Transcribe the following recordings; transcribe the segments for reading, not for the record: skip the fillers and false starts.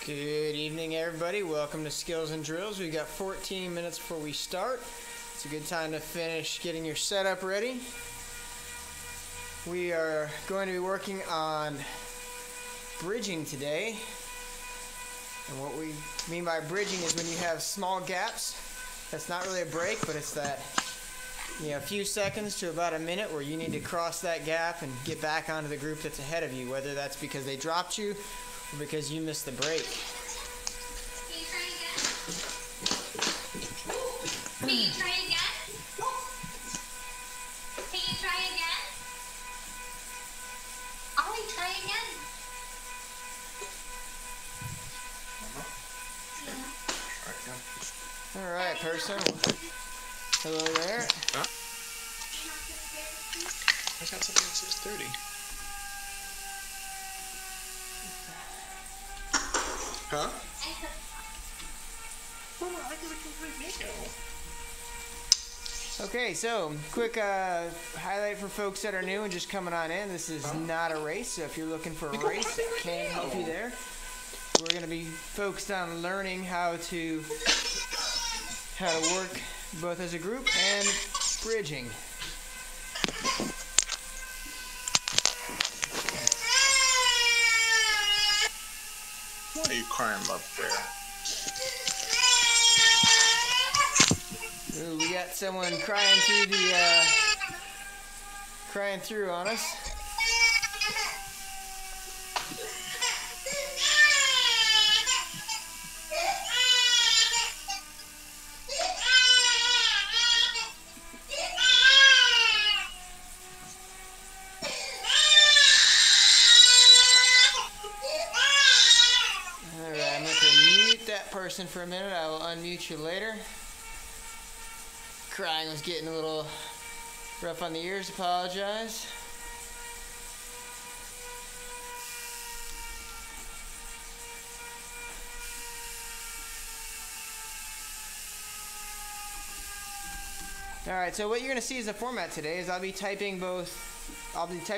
Good evening, everybody. Welcome to Skills and Drills. We've got 14 minutes before we start. It's a good time to finish getting your setup ready. We are going to be working on bridging today. And what we mean by bridging is when you have small gaps. That's not really a break, but it's that, a few seconds to about a minute where you need to cross that gap and get back onto the group that's ahead of you, whether that's because they dropped you or because you missed the break. Can you try again? Can you try again? Can you try again? Ollie, try again. All right, person. Hello there. Huh? I got something that says 30. Huh? Okay, so quick highlight for folks that are new and just coming on in. This is not a race, so if you're looking for a race, I can't help you there. We're going to be focused on learning how to work both as a group and bridging. Why are you crying up there? Ooh, we got someone crying through on us. Person for a minute. I will unmute you later. Crying was getting a little rough on the ears. Apologize. All right, so what you're going to see as a format today is I'll be typing the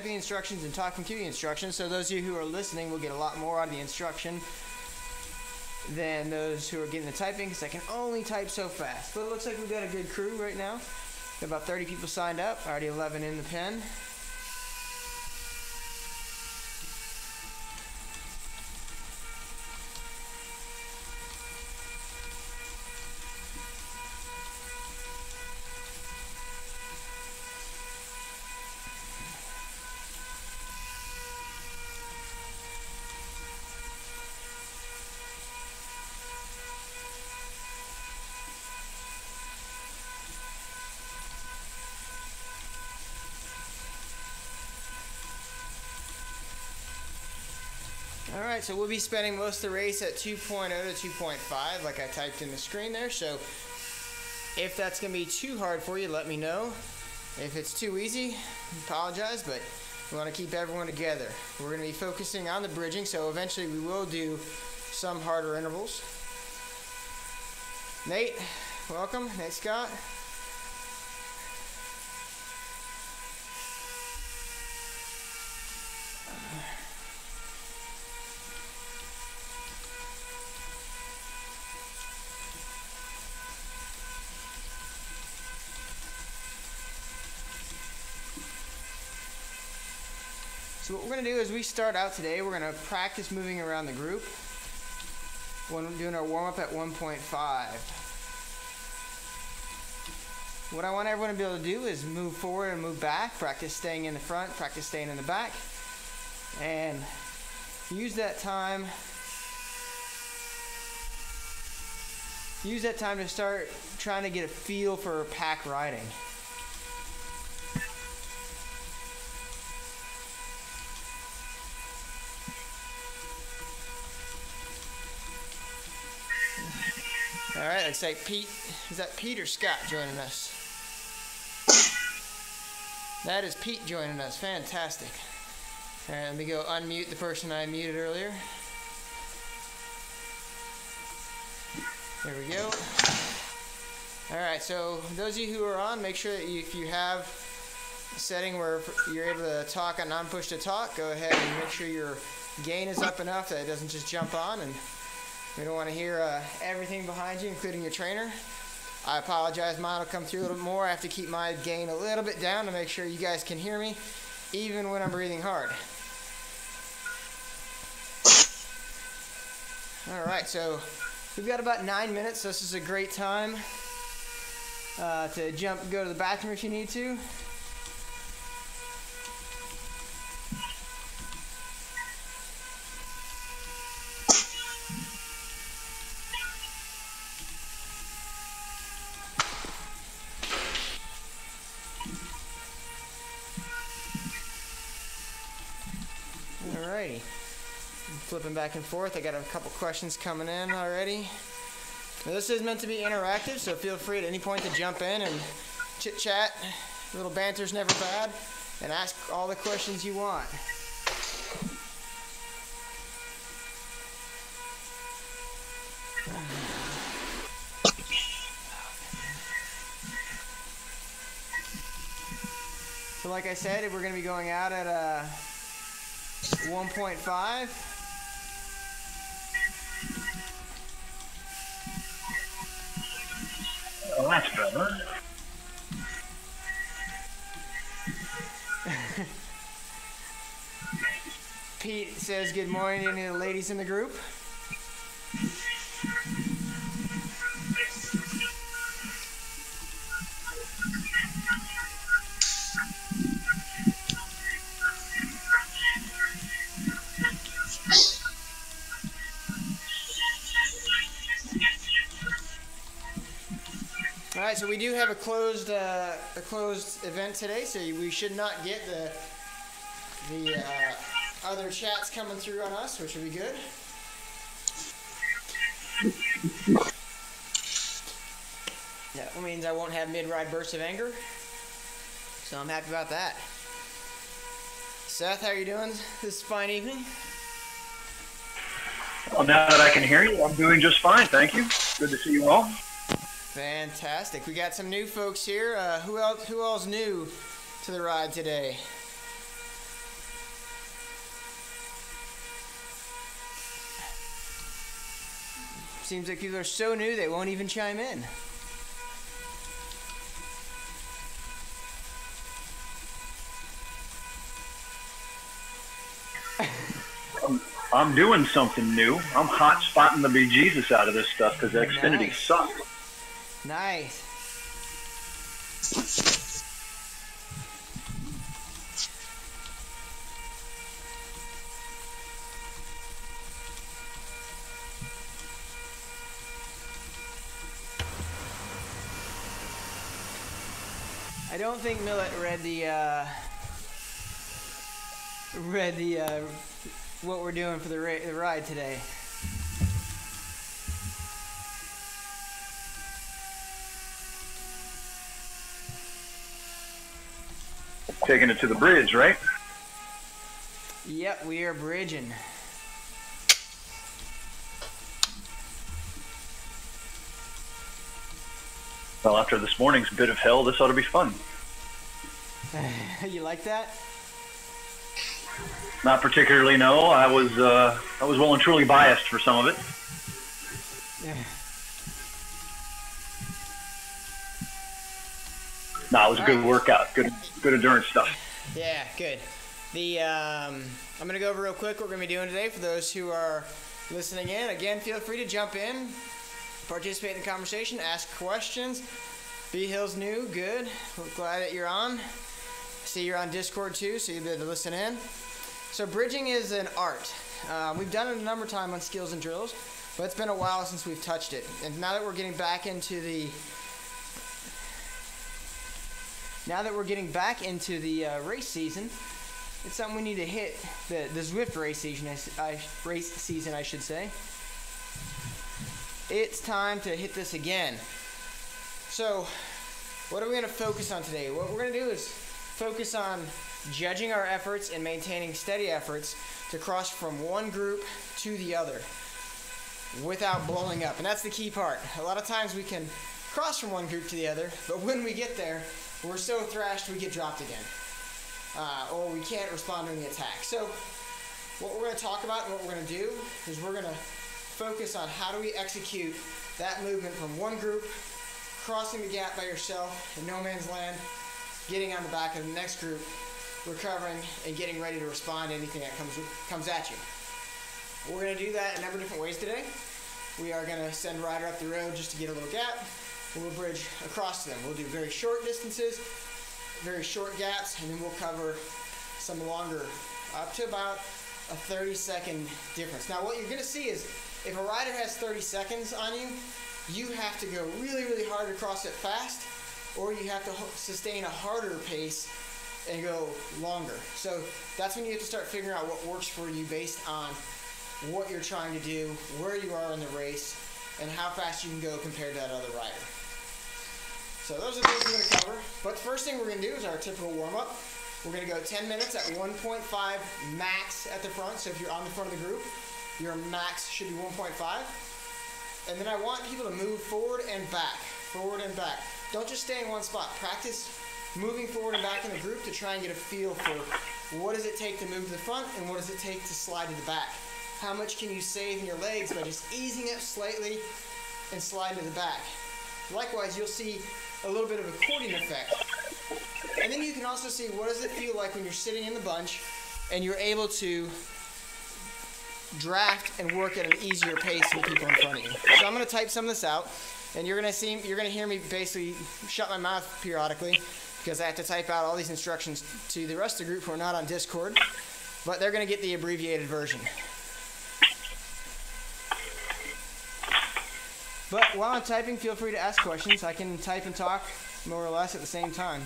instructions and talking through the instructions. So those of you who are listening will get a lot more out of the instruction than those who are getting the typing, because I can only type so fast. But it looks like we've got a good crew right now. Got about 30 people signed up, already 11 in the pen. Alright, so we'll be spending most of the race at 2.0 to 2.5 like I typed in the screen there. So if that's going to be too hard for you, let me know. If it's too easy, apologize, but we want to keep everyone together. We're going to be focusing on the bridging, so eventually we will do some harder intervals. Nate, welcome. Nate Scott. So what we're going to do is we start out today, we're going to practice moving around the group when we're doing our warm-up at 1.5. What I want everyone to be able to do is move forward and move back, practice staying in the front, practice staying in the back, and use that time to start trying to get a feel for pack riding. All right, looks like Pete. Is that Pete or Scott joining us? That is Pete joining us. Fantastic. All right, let me go unmute the person I muted earlier. There we go. All right, so those of you who are on, make sure that if you have a setting where you're able to talk on non-push to talk, go ahead and make sure your gain is up enough that it doesn't just jump on, and We don't want to hear everything behind you, including your trainer. I apologize, mine will come through a little bit more. I have to keep my gain a little bit down to make sure you guys can hear me, even when I'm breathing hard. Alright, so we've got about 9 minutes, so this is a great time to go to the bathroom if you need to. Alrighty. I'm flipping back and forth. I got a couple questions coming in already. Now, this is meant to be interactive, so feel free at any point to jump in and chit chat. A little banter's never bad, and ask all the questions you want. So like I said, we're going to be going out at 1.5. Oh, that's better. Pete says good morning to any of the ladies in the group. All right, so we do have a closed event today, so we should not get the other chats coming through on us, which will be good. That means I won't have mid-ride bursts of anger, so I'm happy about that. Seth, how are you doing this fine evening? Well, now that I can hear you, I'm doing just fine, thank you. Good to see you all. Fantastic. We got some new folks here. Who else new to the ride today? Seems like people are so new they won't even chime in. I'm doing something new. I'm hot spotting the bejesus out of this stuff because Xfinity Nice. sucks. Nice. I don't think Millet read the what we're doing for the ride today. Taking it to the bridge, right? Yep, we are bridging. Well, after this morning's bit of hell, this ought to be fun. You like that? Not particularly, no. I was well and truly biased for some of it. No, it was a good workout. Good endurance stuff. Yeah, good. I'm going to go over real quick what we're going to be doing today for those who are listening in. Again, feel free to jump in, participate in the conversation, ask questions. B Hill's new, good. We're glad that you're on. See you're on Discord too, so you'll be able to listen in. So bridging is an art. We've done it a number of times on Skills and Drills, but it's been a while since we've touched it. And now that we're getting back into the race season, it's something we need to hit. The Zwift race season, I should say. It's time to hit this again. So, what are we going to focus on today? What we're going to do is focus on judging our efforts and maintaining steady efforts to cross from one group to the other without blowing up. And that's the key part. A lot of times we can cross from one group to the other, but when we get there, we're so thrashed we get dropped again. Or we can't respond to the attack. So what we're going to talk about and what we're going to do is we're going to focus on how do we execute that movement from one group, crossing the gap by yourself in no man's land, getting on the back of the next group, recovering, and getting ready to respond to anything that comes at you. We're going to do that in a number of different ways today. We are going to send rider up the road just to get a little gap. We'll bridge across to them. We'll do very short distances, very short gaps, and then we'll cover some longer, up to about a 30-second difference. Now what you're going to see is if a rider has 30 seconds on you, you have to go really, really hard to cross it fast, or you have to sustain a harder pace and go longer. So that's when you have to start figuring out what works for you based on what you're trying to do, where you are in the race, and how fast you can go compared to that other rider. So those are the things we're going to cover. But the first thing we're going to do is our typical warm-up. We're going to go 10 minutes at 1.5 max at the front. So if you're on the front of the group, your max should be 1.5. And then I want people to move forward and back, forward and back. Don't just stay in one spot. Practice moving forward and back in the group to try and get a feel for what does it take to move to the front and what does it take to slide to the back. How much can you save in your legs by just easing up slightly and sliding to the back. Likewise, you'll see a little bit of accordion effect. And then you can also see what does it feel like when you're sitting in the bunch and you're able to draft and work at an easier pace than people in front of you. So I'm going to type some of this out, and you're going to hear me basically shut my mouth periodically because I have to type out all these instructions to the rest of the group who are not on Discord, but they're going to get the abbreviated version. But while I'm typing, feel free to ask questions. I can type and talk more or less at the same time.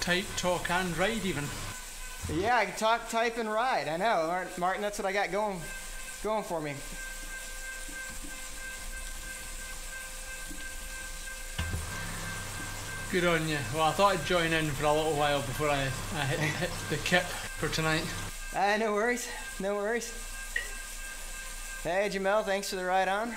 Type, talk, and ride even. Yeah, I can talk, type, and ride. I know, Martin. That's what I got going for me. Good on you. Well, I thought I'd join in for a little while before I hit the kip for tonight. No worries. No worries. Hey, Jamel, thanks for the ride on.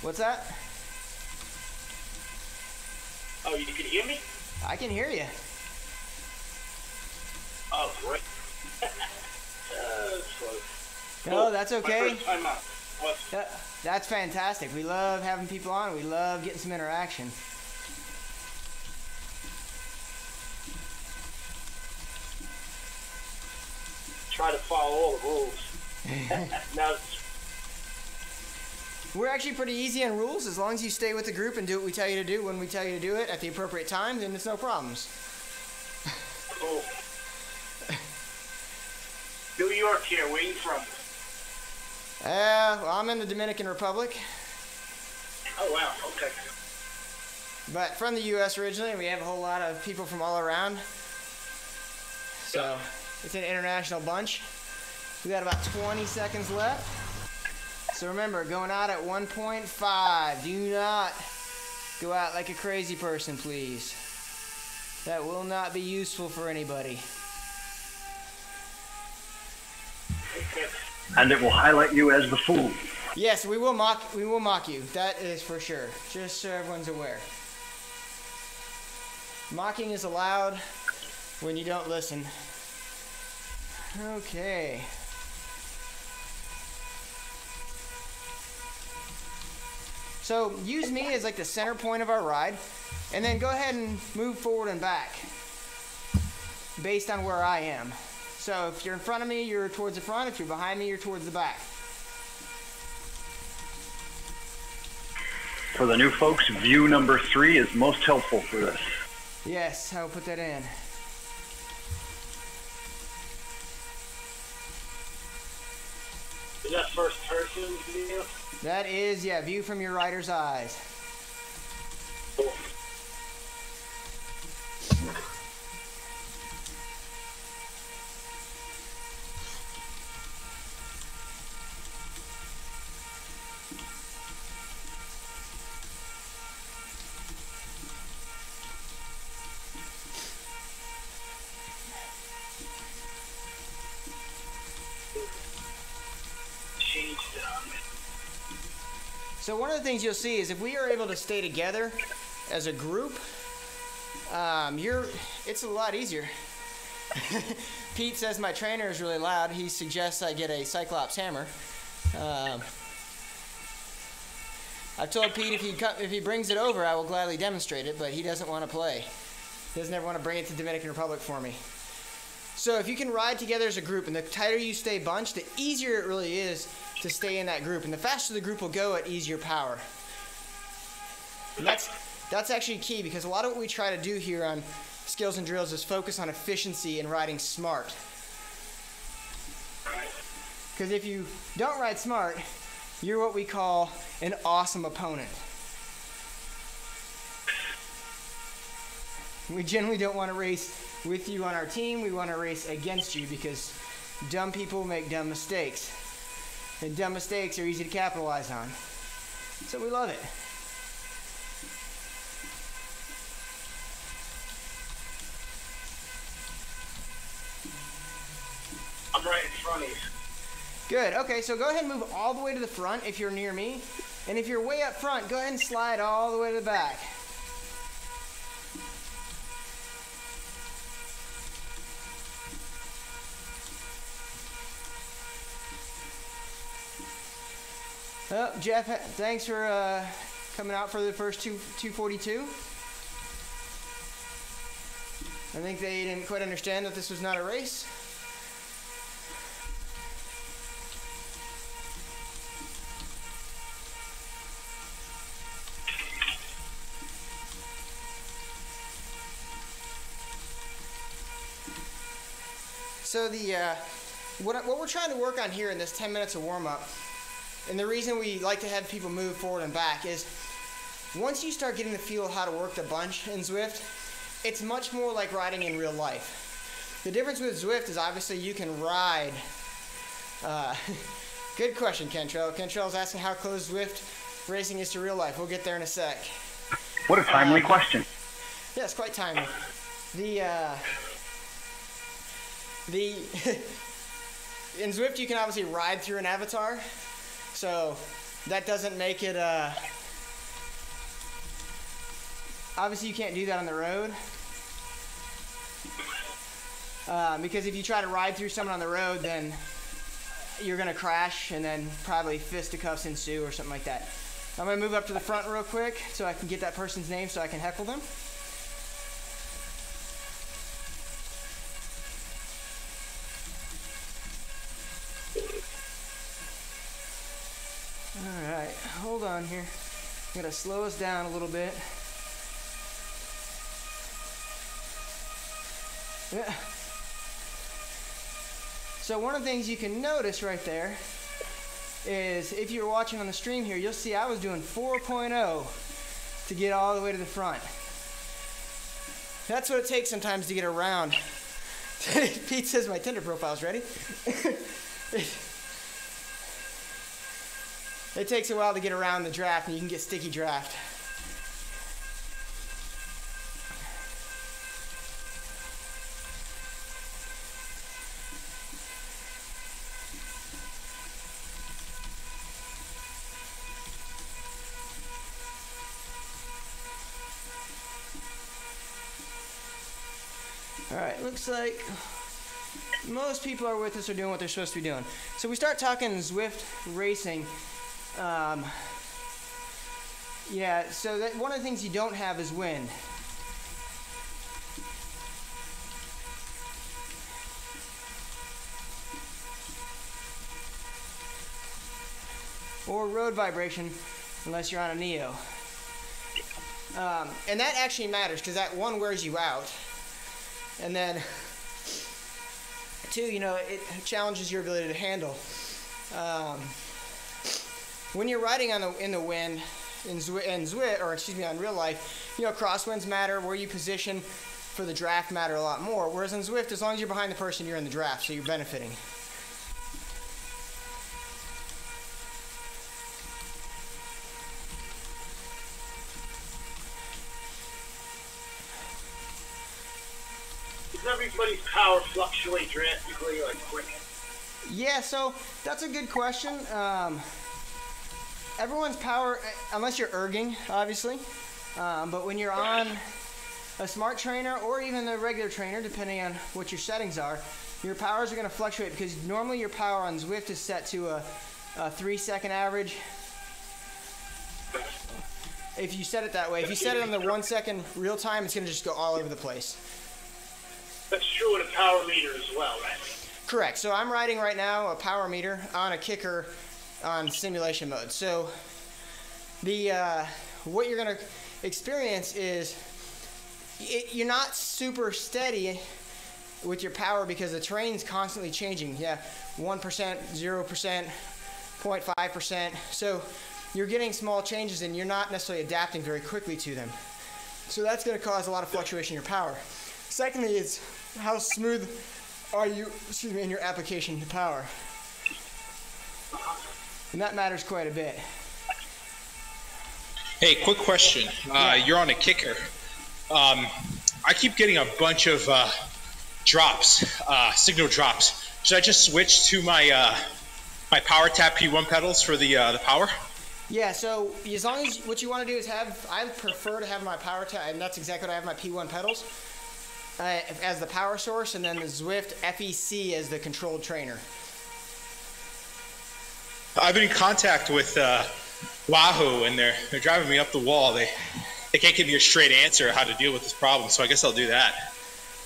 What's that? Oh, you can hear me? I can hear you. Oh, great. No, that's okay. My first time out. That's fantastic. We love having people on. We love getting some interaction. Try to follow all the rules. Now, we're actually pretty easy on rules. As long as you stay with the group and do what we tell you to do when we tell you to do it at the appropriate time, then it's no problems. cool. New York here. Where you from? Well, I'm in the Dominican Republic. Oh, wow. Okay. But from the U.S. originally, and we have a whole lot of people from all around. So it's an international bunch. We got about 20 seconds left. So remember, going out at 1.5. Do not go out like a crazy person, please. That will not be useful for anybody. And it will highlight you as the fool. Yes, we will mock you. That is for sure. Just so everyone's aware. Mocking is allowed when you don't listen. Okay. So use me as like the center point of our ride, and then go ahead and move forward and back based on where I am. So if you're in front of me, you're towards the front. If you're behind me, you're towards the back. For the new folks, view number 3 is most helpful for this. Yes, I'll put that in. Is that first person view? That is, yeah, view from your rider's eyes. Cool. So one of the things you'll see is if we are able to stay together as a group, it's a lot easier. Pete says my trainer is really loud. He suggests I get a Cyclops hammer. I've told Pete if he brings it over, I will gladly demonstrate it, but he doesn't want to play. He doesn't ever want to bring it to Dominican Republic for me. So if you can ride together as a group, and the tighter you stay bunched, the easier it really is to stay in that group, and the faster the group will go at easier power. And that's actually key, because a lot of what we try to do here on Skills and Drills is focus on efficiency and riding smart. Because if you don't ride smart, you're what we call an awesome opponent. We generally don't want to race with you on our team. We want to race against you, because dumb people make dumb mistakes. And dumb mistakes are easy to capitalize on. So we love it. I'm right in front of you. Good. Okay, so go ahead and move all the way to the front if you're near me. And if you're way up front, go ahead and slide all the way to the back. Oh, Jeff, thanks for coming out for the first 242. I think they didn't quite understand that this was not a race. So what we're trying to work on here in this 10 minutes of warm-up, and the reason we like to have people move forward and back, is once you start getting the feel of how to work the bunch in Zwift, it's much more like riding in real life. The difference with Zwift is obviously you can ride. Good question, Kentrell. Kentrell's asking how close Zwift racing is to real life. We'll get there in a sec. What a timely question. Yeah, it's quite timely. In Zwift you can obviously ride through an avatar, so that doesn't make it obviously you can't do that on the road, because if you try to ride through someone on the road, then you're gonna crash and then probably fisticuffs ensue or something like that. I'm gonna move up to the front real quick so I can get that person's name so I can heckle them. Alright, hold on here. I'm gonna slow us down a little bit. Yeah. So one of the things you can notice right there is, if you're watching on the stream here, you'll see I was doing 4.0 to get all the way to the front. That's what it takes sometimes to get around. Pete says my Tinder profile's ready. It takes a while to get around the draft, and you can get sticky draft. Alright, looks like most people are with us are doing what they're supposed to be doing. So we start talking Zwift racing. Yeah, so one of the things you don't have is wind. Or road vibration, unless you're on a Neo. And that actually matters, because that one wears you out. And then, two, you know, it challenges your ability to handle. when you're riding in the wind, in Zwift, or excuse me, on real life, you know, crosswinds matter. Where you position for the draft matter a lot more. Whereas in Zwift, as long as you're behind the person, you're in the draft, so you're benefiting. Does everybody's power fluctuate drastically, like quick? Yeah, so that's a good question. Everyone's power, unless you're erging, obviously, but when you're on a smart trainer or even a regular trainer, depending on what your settings are, your powers are going to fluctuate because normally your power on Zwift is set to a 3-second average. If you set it that way, if you set it on the 1 second real time, it's going to just go all over the place. That's true with a power meter as well, right? Correct. So I'm riding right now a power meter on a kicker on simulation mode. So what you're going to experience is you're not super steady with your power because the terrain's constantly changing. Yeah, 1%, 0%, 0.5%. So you're getting small changes and you're not necessarily adapting very quickly to them. So that's going to cause a lot of fluctuation in your power. Secondly is how smooth are you, in your application to power. And that matters quite a bit. Hey, quick question. You're on a kicker. I keep getting a bunch of drops, signal drops. Should I just switch to my my Power Tap P1 pedals for the power? Yeah, so as long as what you want to do is I prefer to have my Power Tap, and that's exactly what I have, my P1 pedals, as the power source, and then the Zwift FEC as the controlled trainer. I've been in contact with Wahoo, and they're driving me up the wall. They can't give me a straight answer how to deal with this problem, so I guess I'll do that.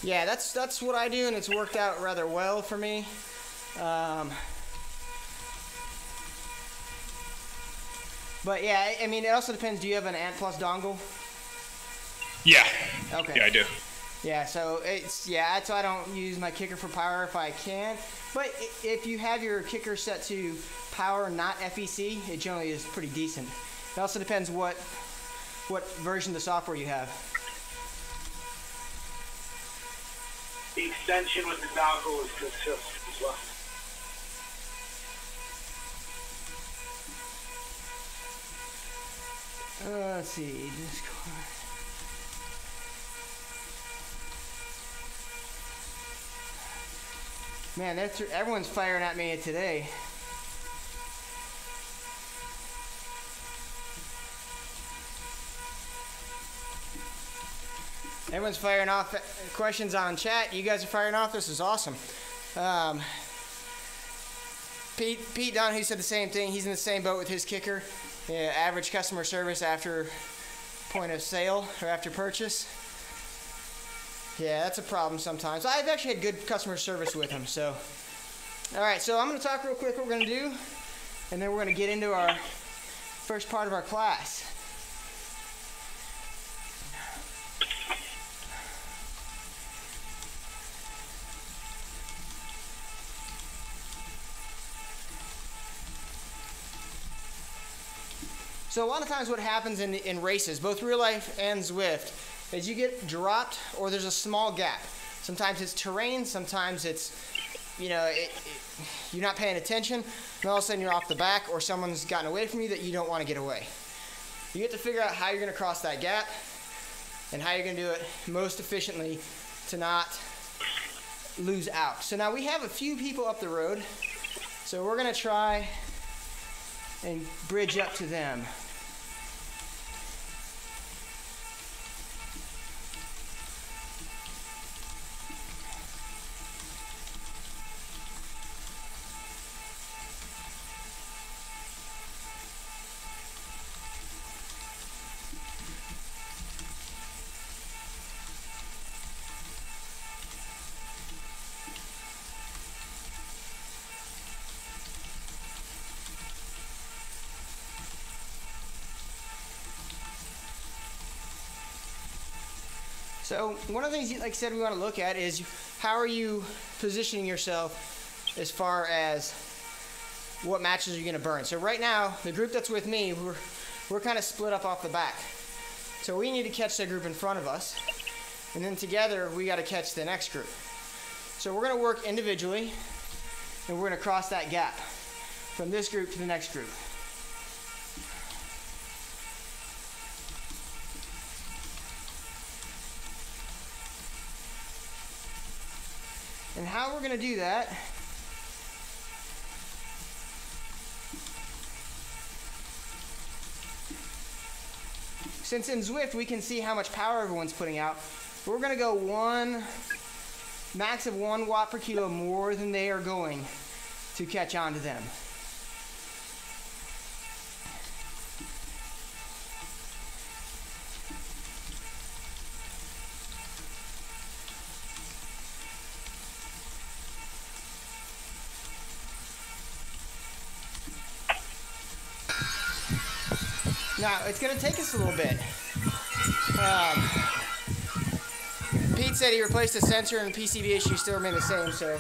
Yeah, that's what I do, and it's worked out rather well for me. But yeah, I mean, it also depends. Do you have an Ant Plus dongle? Yeah. Okay. Yeah, I do. Yeah, so that's why I don't use my kicker for power if I can. But if you have your kicker set to power, not FEC, it generally is pretty decent. It also depends what version of the software you have. The extension with the dongle is good too, as well. Let's see, Discord. Man, everyone's firing at me today. Everyone's firing off questions on chat. You guys are firing off. This is awesome. Pete Donahue said the same thing. He's in the same boat with his kicker. Yeah, average customer service after point of sale or after purchase. Yeah, that's a problem sometimes. I've actually had good customer service with him. So, all right. So I'm going to talk real quick what we're going to do, and then we're going to get into our first part of our class. So a lot of times what happens in races, both real life and Zwift, is you get dropped or there's a small gap. Sometimes it's terrain, sometimes it's, you're not paying attention, and all of a sudden you're off the back or someone's gotten away from you that you don't want to get away. You get to figure out how you're going to cross that gap and how you're going to do it most efficiently to not lose out. So now we have a few people up the road, so we're going to try and bridge up to them. So one of the things, like I said, we want to look at is how are you positioning yourself as far as what matches are you gonna burn. So right now, the group that's with me, we're kind of split up off the back. So we need to catch the group in front of us, and then together we gotta catch the next group. So we're gonna work individually, and we're gonna cross that gap from this group to the next group. And how we're gonna do that since in Zwift we can see how much power everyone's putting out, we're gonna go max of 1 watt per kilo more than they are going to catch on to them. Now, it's going to take us a little bit. Pete said he replaced the sensor and the PCB issue still remain the same, so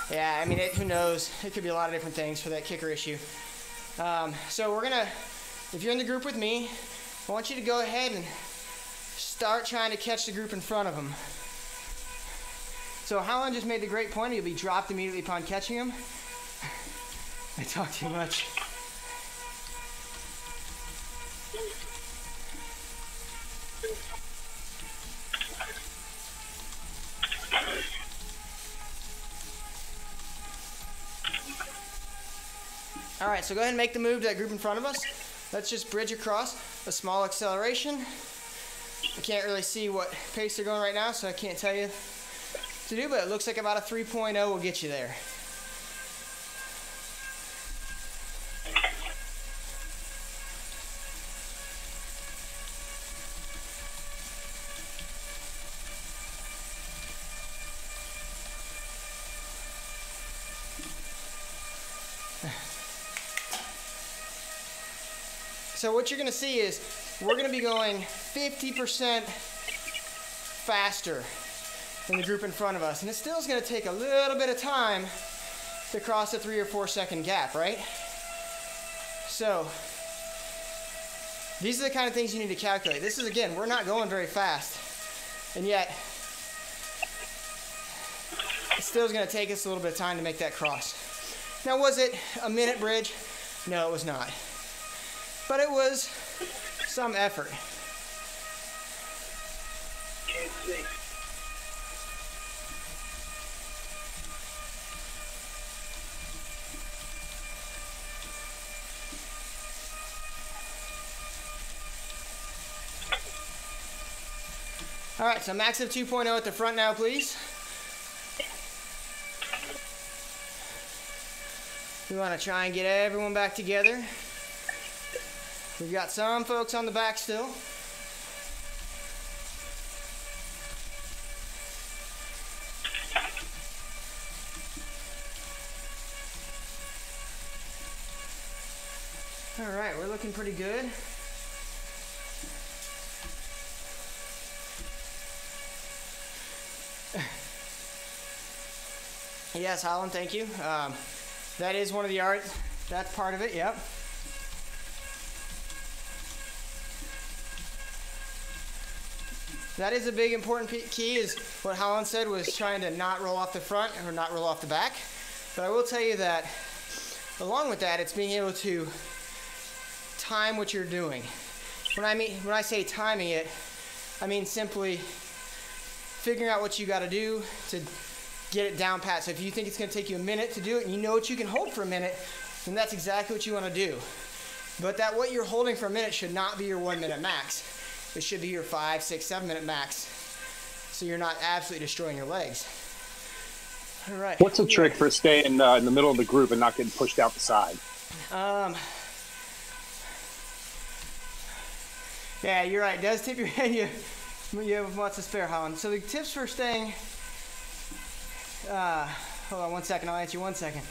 yeah, I mean, who knows? It could be a lot of different things for that kicker issue. So we're going to, if you're in the group with me, I want you to go ahead and start trying to catch the group in front of them. So Howland just made the great point, you'll be dropped immediately upon catching them. I talk too much. All right, so go ahead and make the move to that group in front of us. Let's just bridge across a small acceleration. I can't really see what pace they're going right now, so I can't tell you to do, but it looks like about a 3.0 will get you there. So what you're going to see is we're going to be going 50% faster than the group in front of us. And it still is going to take a little bit of time to cross a 3 or 4 second gap, right? So these are the kind of things you need to calculate. This is, again, we're not going very fast. And yet, it still is going to take us a little bit of time to make that cross. Now, was it a minute bridge? No, it was not. But it was some effort. Can't see. All right, so max of 2.0 at the front now, please. We want to try and get everyone back together. We've got some folks on the back still. All right, we're looking pretty good. Yes, Holland, thank you. That is one of the art. That's part of it, yep. That is a big important key, is what Holland said, was trying to not roll off the front or not roll off the back. But I will tell you that along with that, it's being able to time what you're doing. When I say timing it, I mean simply figuring out what you got to do to get it down pat. So if you think it's going to take you a minute to do it and you know what you can hold for a minute, then that's exactly what you want to do. But that what you're holding for a minute should not be your 1 minute max. It should be your 5, 6, 7 minute max, so you're not absolutely destroying your legs. All right. What's a trick for staying in the middle of the group and not getting pushed out the side? Yeah, you're right. It does tip your head. You have lots of spare, Holland. So the tips for staying. Hold on 1 second. I'll answer you 1 second.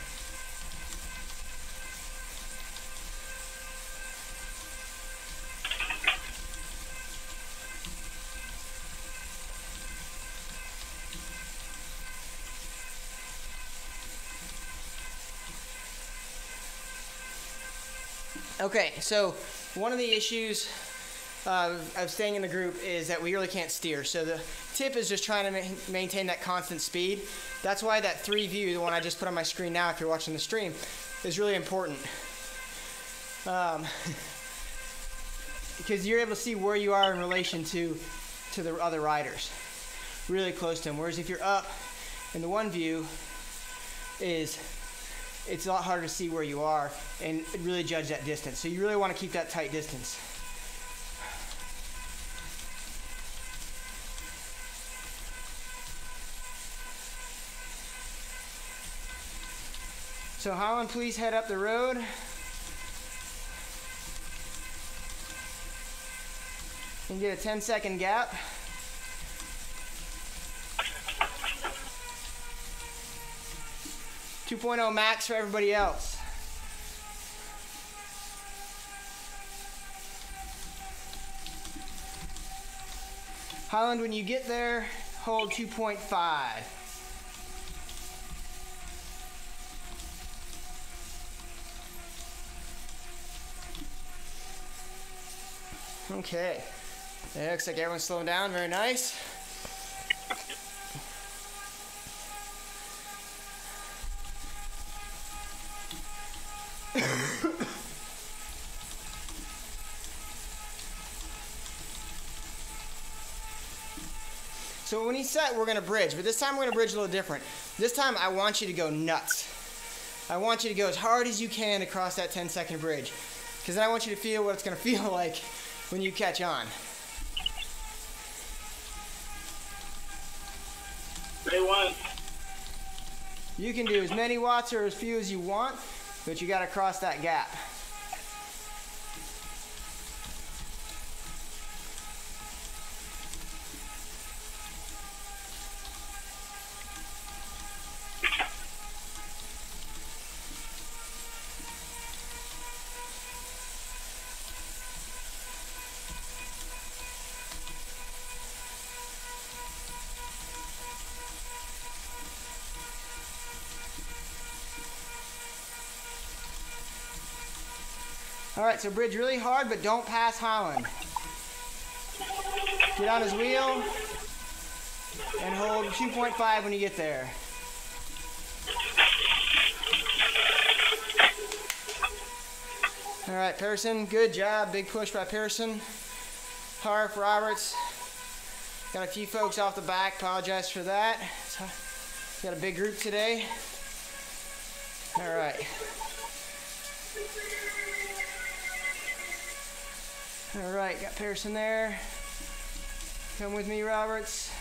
Okay, so one of the issues of staying in the group is that we really can't steer. So the tip is just trying to maintain that constant speed. That's why that 3 view, the one I just put on my screen now if you're watching the stream, is really important. Because you're able to see where you are in relation to the other riders. Really close to them. Whereas if you're up in the one view, it's a lot harder to see where you are and really judge that distance. So you really want to keep that tight distance. So Holland, please head up the road. And get a 10-second gap. .2 max for everybody else. Holland, when you get there, hold 2.5. Okay. It looks like everyone's slowing down. Very nice. So when he's set, we're going to bridge. But this time we're going to bridge a little different. This time I want you to go nuts. I want you to go as hard as you can across that 10-second bridge. Because then I want you to feel what it's going to feel like when you catch on. You can do as many watts or as few as you want, but you got to cross that gap. All right, so bridge really hard, but don't pass Holland. Get on his wheel and hold 2.5 when you get there. All right, Pearson, good job. Big push by Pearson. Harf, Roberts. Got a few folks off the back. Apologize for that. Got a big group today. All right. All right, got Pearson there. Come with me, Roberts.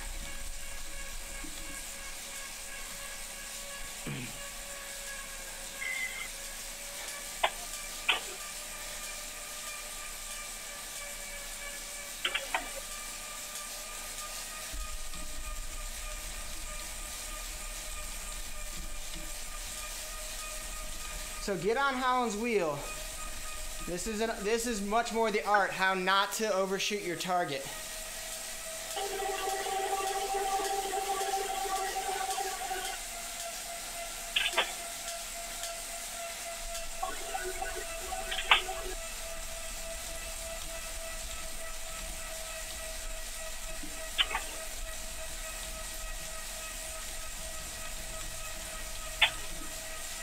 So get on Holland's wheel. This is much more the art, how not to overshoot your target.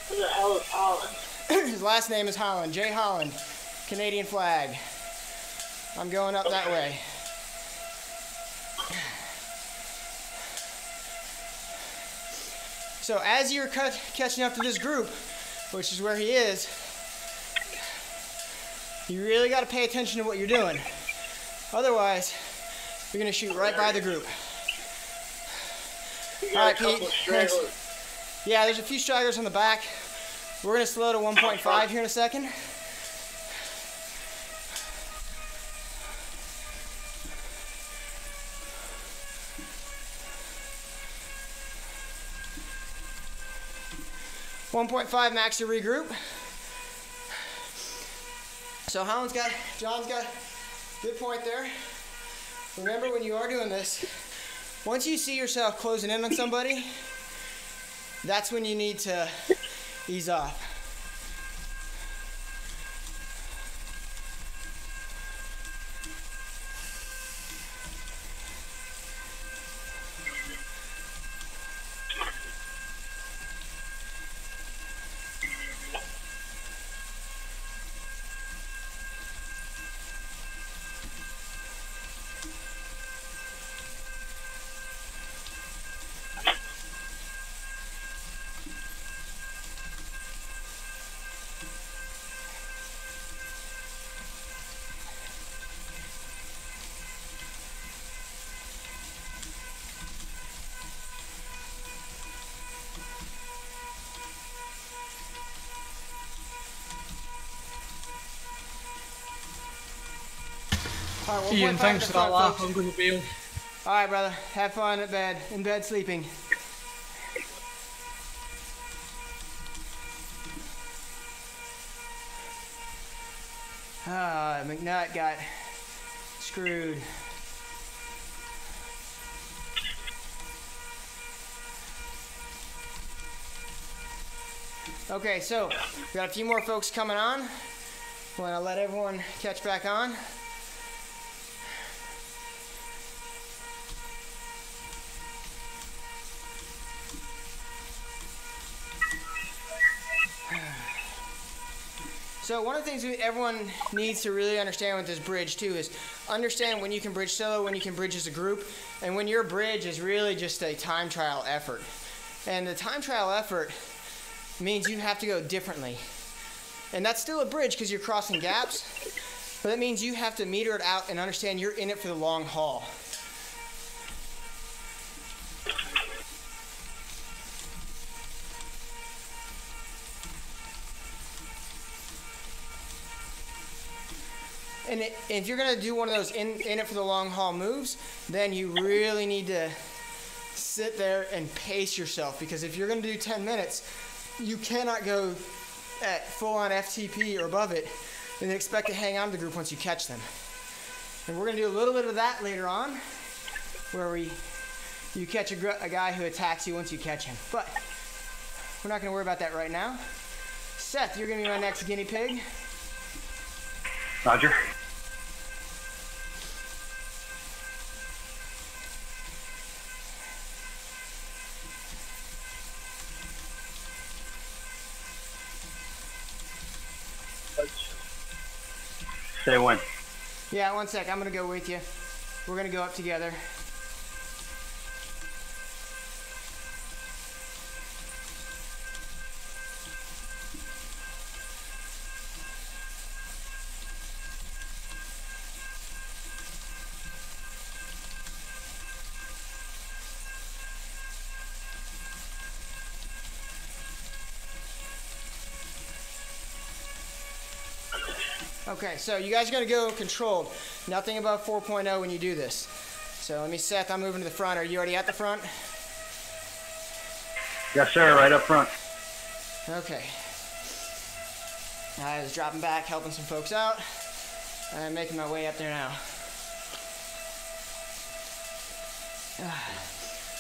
Who the hell is Holland? His last name is Holland, Jay Holland, Canadian flag. I'm going up that way. So as you're catching up to this group, which is where he is, you really got to pay attention to what you're doing. Otherwise, you're going to shoot right by the group. All right, Pete. Thanks. Yeah, there's a few stragglers on the back. We're going to slow to 1.5 here in a second. .5 max to regroup. So John's got a good point there. Remember, when you are doing this, once you see yourself closing in on somebody, that's when you need to ease off. All right, Ian, 1.5 thanks at for the that front, laugh. folks. I'm going to bail. All right, brother. Have fun in bed sleeping. McNutt got screwed. Okay, so we got a few more folks coming on. Want to let everyone catch back on. So one of the things everyone needs to really understand with this bridge too is understand when you can bridge solo, when you can bridge as a group, and when your bridge is really just a time trial effort. And the time trial effort means you have to go differently. And that's still a bridge because you're crossing gaps, but that means you have to meter it out and understand you're in it for the long haul. And if you're going to do one of those in it for the long haul moves, then you really need to sit there and pace yourself, because if you're going to do 10 minutes, you cannot go at full-on FTP or above it and expect to hang on to the group once you catch them. And we're going to do a little bit of that later on, where you catch a guy who attacks you once you catch him. But we're not going to worry about that right now. Seth, you're going to be my next guinea pig. Roger. Say when. Yeah, 1 sec. I'm going to go with you. We're going to go up together. Okay, so you guys are going to go controlled. Nothing above 4.0 when you do this. So let me, Seth, I'm moving to the front. Are you already at the front? Yes, sir. Right up front. Okay. I was dropping back, helping some folks out. I'm making my way up there now.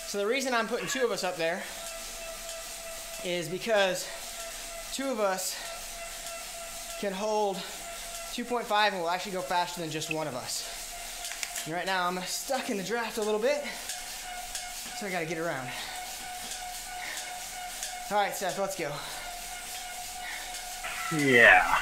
So the reason I'm putting 2 of us up there is because 2 of us can hold 2.5 and we'll actually go faster than just one of us. And right now I'm stuck in the draft a little bit, so I gotta get around. All right, Seth, let's go. Yeah.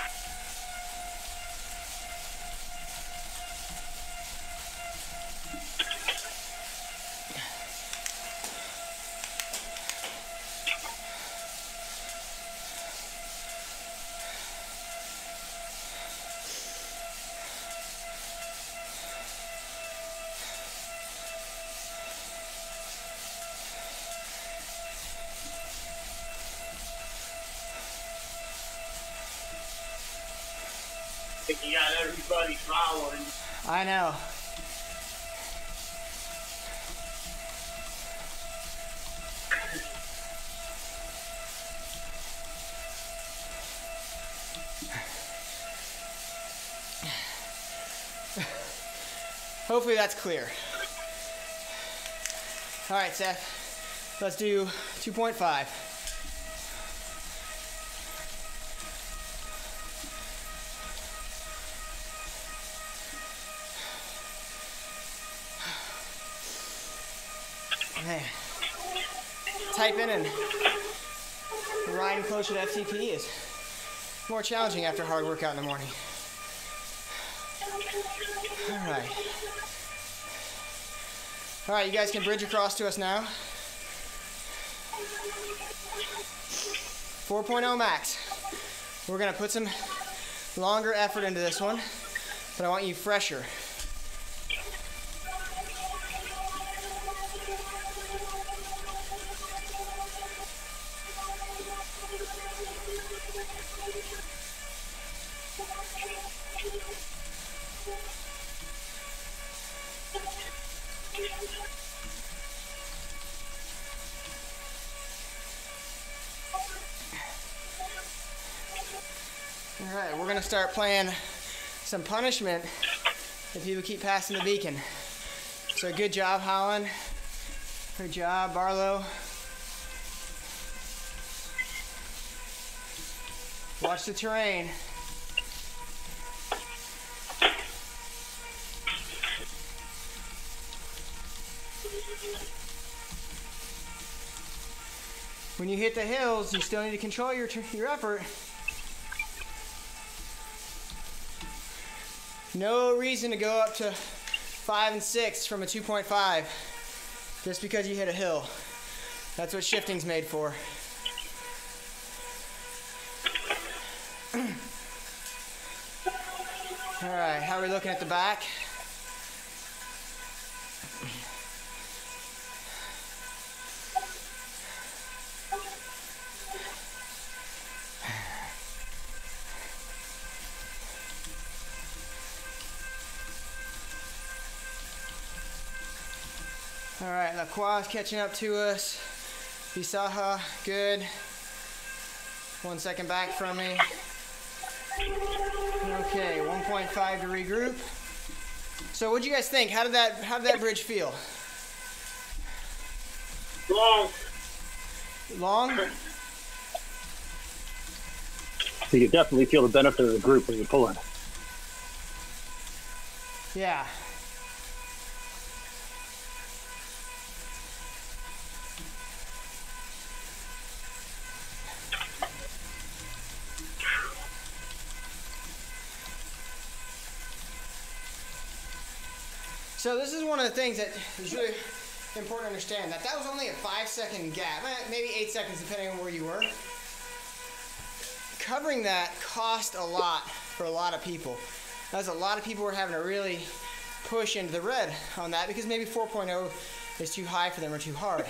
I think you got everybody following. I know. Hopefully that's clear. All right, Seth, let's do 2.5. Man, typing and riding closer to FTP is more challenging after a hard workout in the morning. All right. All right, you guys can bridge across to us now. 4.0 max. We're gonna put some longer effort into this one, but I want you fresher. All right, we're gonna start playing some punishment if people keep passing the beacon. So good job, Holland. Good job, Barlow. Watch the terrain. When you hit the hills, you still need to control your effort. No reason to go up to 5 and 6 from a 2.5 just because you hit a hill. That's what shifting's made for. All right, how are we looking at the back? All right, Lacroix's catching up to us. Bisaha, good. 1 second back from me. Okay, 1.5 to regroup. So what'd you guys think? How did that bridge feel? Long. Long? So you definitely feel the benefit of the group when you pull in. Yeah. So this is one of the things that is really important to understand, that was only a 5-second gap, maybe 8 seconds depending on where you were. Covering that cost a lot for a lot of people. That's a lot of people were having to really push into the red on that because maybe 4.0 is too high for them or too hard.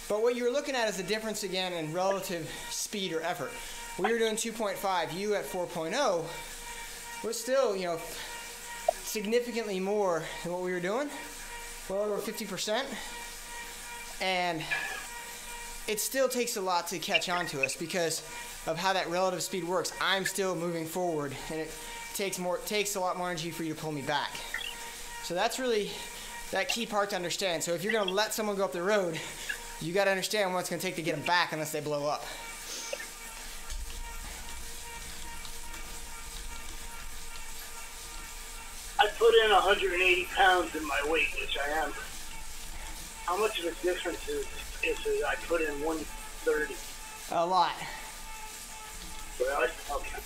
But what you're looking at is the difference again in relative speed or effort. We were doing 2.5, you at 4.0 was still, you know, significantly more than what we were doing, well over 50%, and it still takes a lot to catch on to us because of how that relative speed works. I'm still moving forward, and it takes a lot more energy for you to pull me back. So that's really that key part to understand. So if you're going to let someone go up the road, you got to understand what it's going to take to get them back unless they blow up. I put in 180 pounds in my weight, which I am. How much of a difference is I put in 130? A lot. Really? Okay.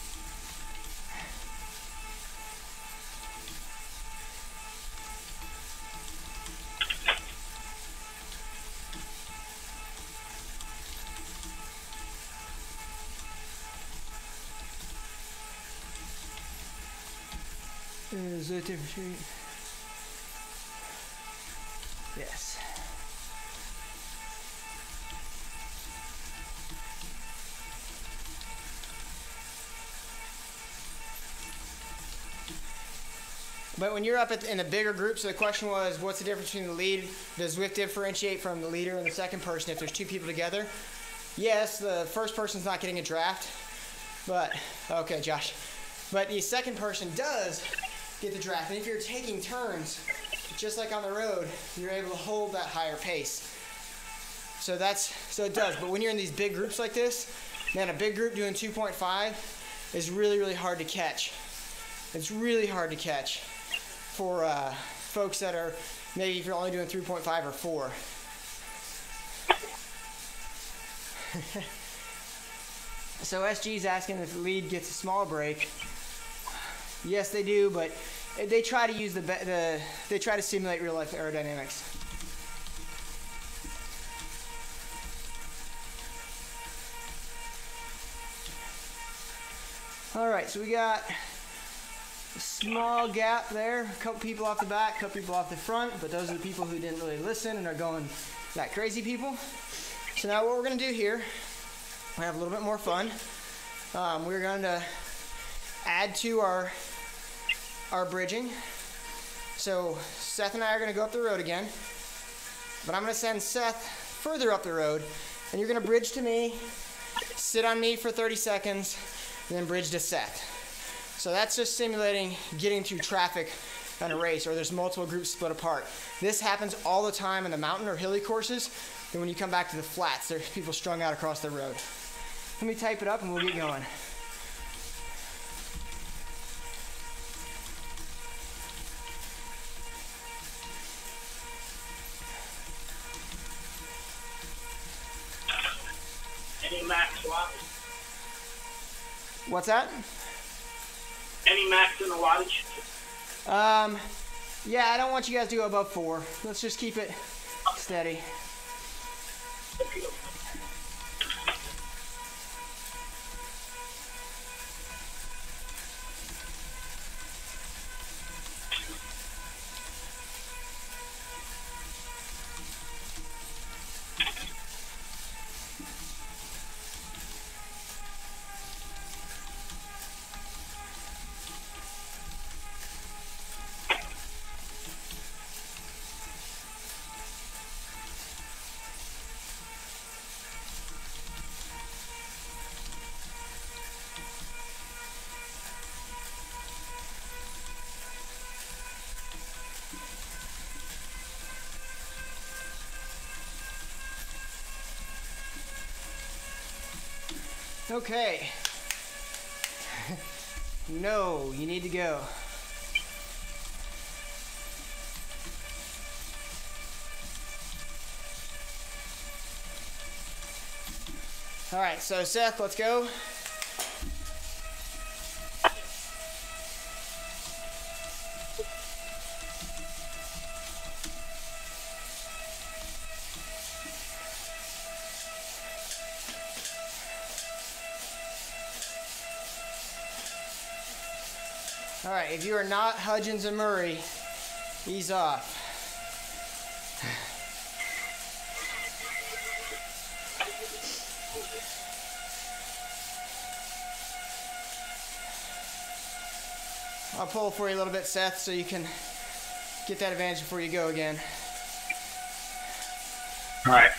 Is it different sheet? Yes. But when you're up in a bigger group, so the question was, what's the difference between the lead? Does Zwift differentiate from the leader and the second person if there's two people together? Yes, the first person's not getting a draft, but, okay, Josh. But the second person does get the draft. And if you're taking turns, just like on the road, you're able to hold that higher pace. So it does. But when you're in these big groups like this, man, a big group doing 2.5 is really, really hard to catch. It's really hard to catch for folks that are, maybe if you're only doing 3.5 or 4. So SG's asking if the lead gets a small break. Yes, they do, but they try to use they try to simulate real life aerodynamics. All right, so we got a small gap there, a couple people off the back, a couple people off the front, but those are the people who didn't really listen and are going like crazy people. So now what we're gonna do here, we have a little bit more fun. We're going to add to our bridging. So Seth and I are gonna go up the road again, but I'm gonna send Seth further up the road, and you're gonna bridge to me, sit on me for 30 seconds, and then bridge to Seth. So that's just simulating getting through traffic on a race, or there's multiple groups split apart. This happens all the time in the mountain or hilly courses. Then when you come back to the flats, there's people strung out across the road. Let me type it up and we'll get going. Any max wattage? What's that? Any max in the wattage? Yeah, I don't want you guys to go above 4. Let's just keep it steady. Okay. No, you need to go. All right, so Seth, let's go. All right, if you are not Hudgens and Murray, ease off. I'll pull for you a little bit, Seth, so you can get that advantage before you go again. All right.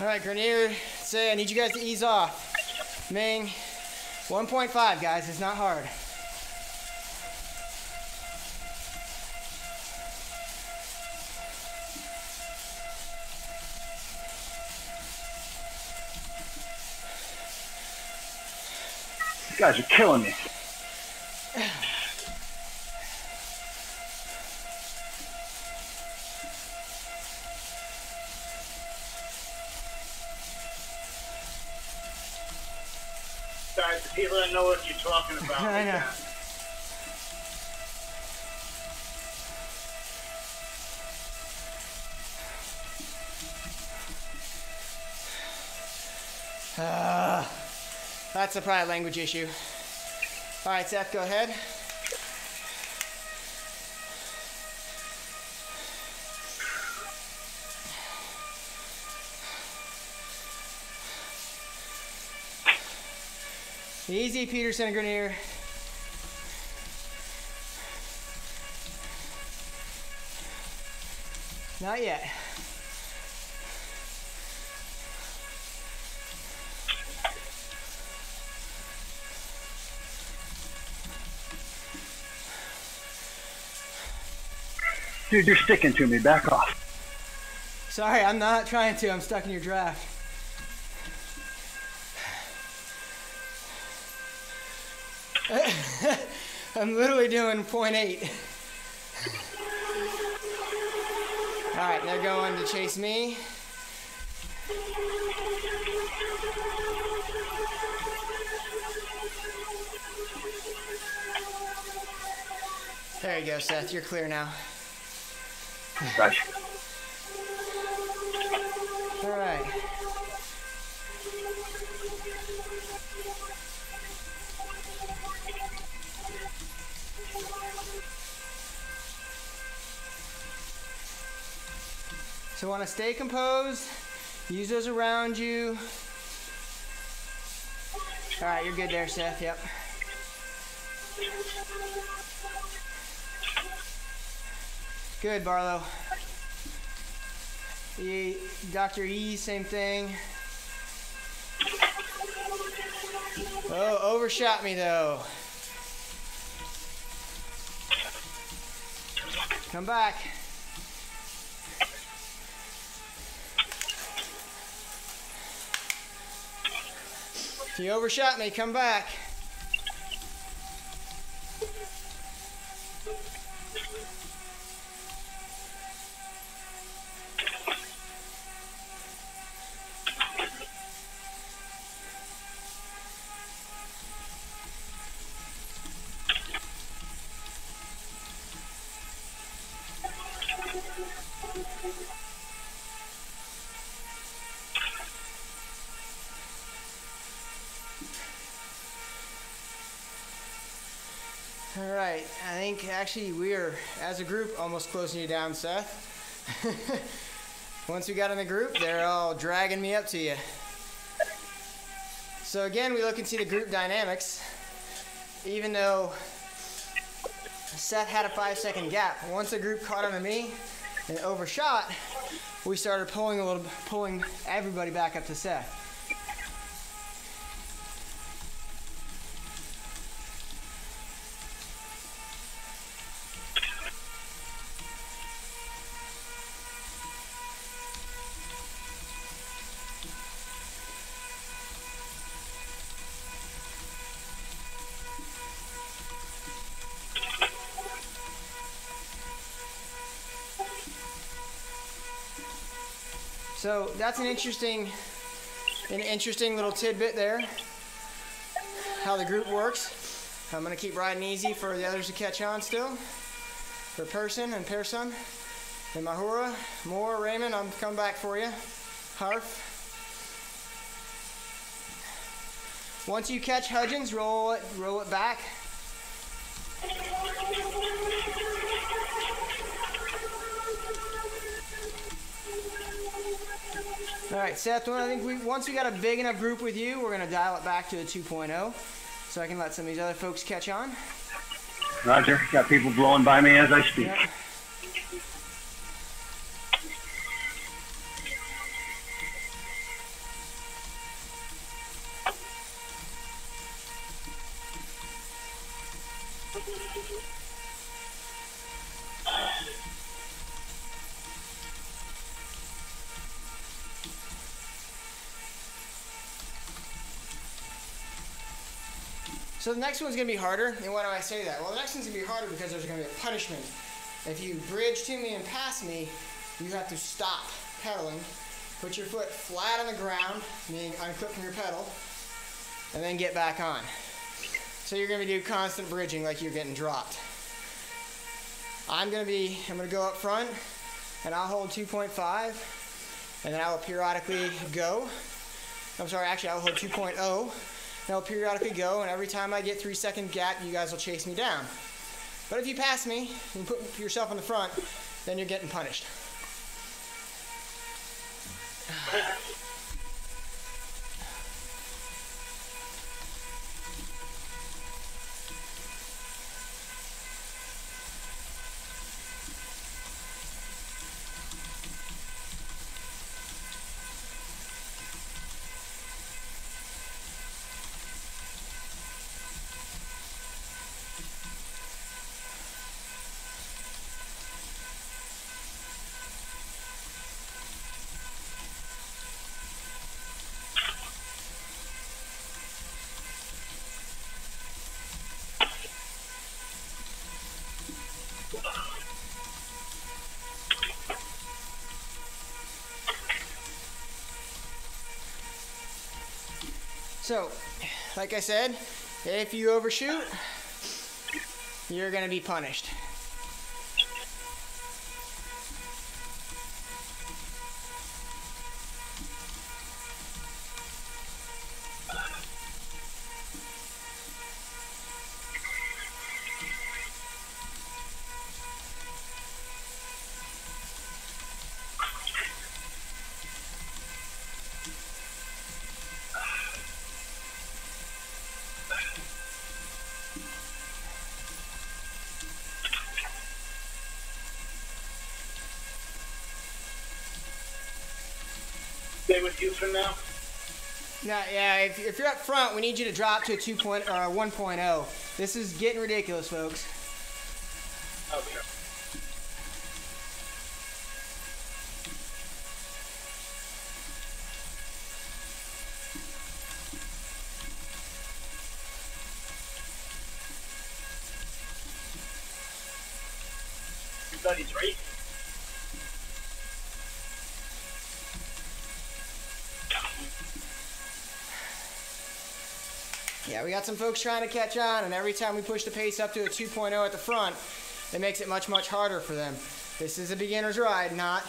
All right, Grenier, say I need you guys to ease off. Ming, 1.5, guys, it's not hard. You guys are killing me. Guys, the people that know what you're talking about. I know. That's a probably language issue. All right, Seth, go ahead. Easy, Peterson and Grenier. Not yet. Dude, you're sticking to me. Back off. Sorry, I'm not trying to. I'm stuck in your draft. I'm literally doing 0.8. All right, they're going to chase me. There you go, Seth. You're clear now. Gotcha. All right. So want to stay composed. Use those around you. All right, you're good there, Seth. Yep. Good, Barlow. Dr. E, same thing. Oh, overshot me though. Come back. You overshot me, come back. All right, I think actually we're, as a group, almost closing you down, Seth. Once we got in the group, they're all dragging me up to you. So again, we look and see the group dynamics. Even though Seth had a 5-second gap, once the group caught onto me and overshot, we started pulling everybody back up to Seth. So that's an interesting little tidbit there, how the group works. I'm gonna keep riding easy for the others to catch on still. For Person and Pearson and Mahura, Moore, Raymond, I'm coming back for you. Harf. Once you catch Hudgens, roll it back. All right, Seth, I think once we got a big enough group with you, we're gonna dial it back to a 2.0 so I can let some of these other folks catch on. Roger, got people blowing by me as I speak. Yep. So the next one's going to be harder, and why do I say that? Well, the next one's going to be harder because there's going to be a punishment. If you bridge to me and pass me, you have to stop pedaling, put your foot flat on the ground, meaning unclip from your pedal, and then get back on. So you're going to do constant bridging like you're getting dropped. I'm going to go up front, and I'll hold 2.5, and then I will periodically go. I'm sorry, actually I'll hold 2.0. And I'll periodically go, and every time I get 3-second gap, you guys will chase me down. But if you pass me and put yourself in the front, then you're getting punished. So, like I said, if you overshoot, you're going to be punished. stay with you for now? Yeah, if you're up front, we need you to drop to a 1.0. This is getting ridiculous, folks. Okay. Everybody's right. Yeah, we got some folks trying to catch on, and every time we push the pace up to a 2.0 at the front, it makes it much, much harder for them. This is a beginner's ride, not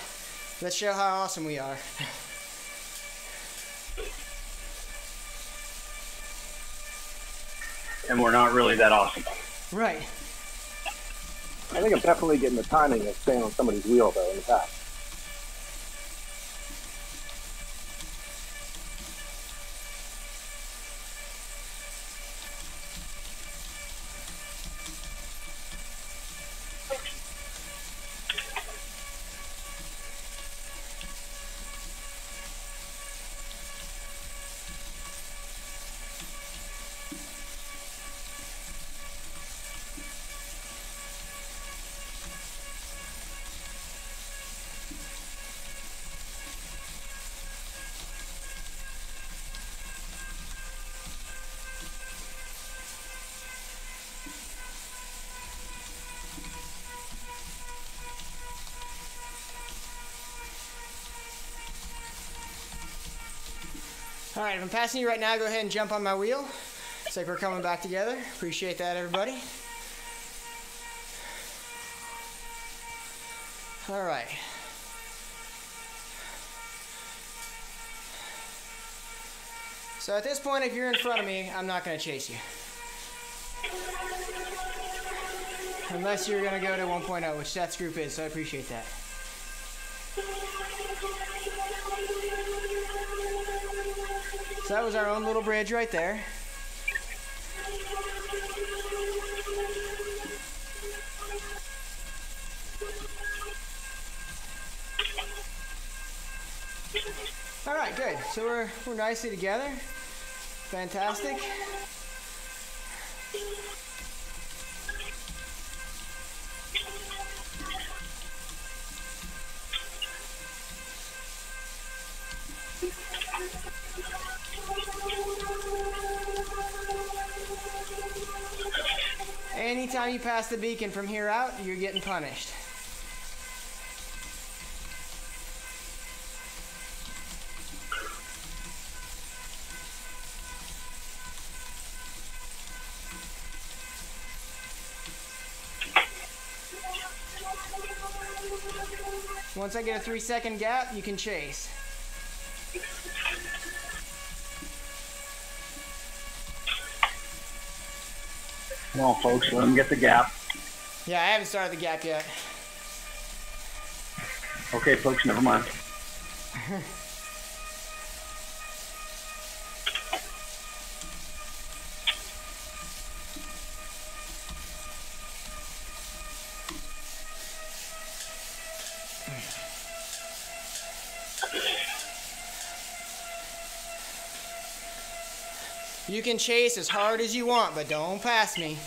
let's show how awesome we are. And we're not really that awesome. Right. I think I'm definitely getting the timing of staying on somebody's wheel, though, in the back. All right, if I'm passing you right now, go ahead and jump on my wheel. It's like we're coming back together. Appreciate that, everybody. All right. So at this point, if you're in front of me, I'm not going to chase you. Unless you're going to go to 1.0, which that group is, so I appreciate that. So that was our own little bridge right there. All right, good. So we're nicely together. Fantastic. Anytime you pass the beacon from here out, you're getting punished. Once I get a 3-second gap, you can chase. Come on, folks, let them get the gap. Yeah, I haven't started the gap yet. Okay, folks, never mind. You can chase as hard as you want, but don't pass me.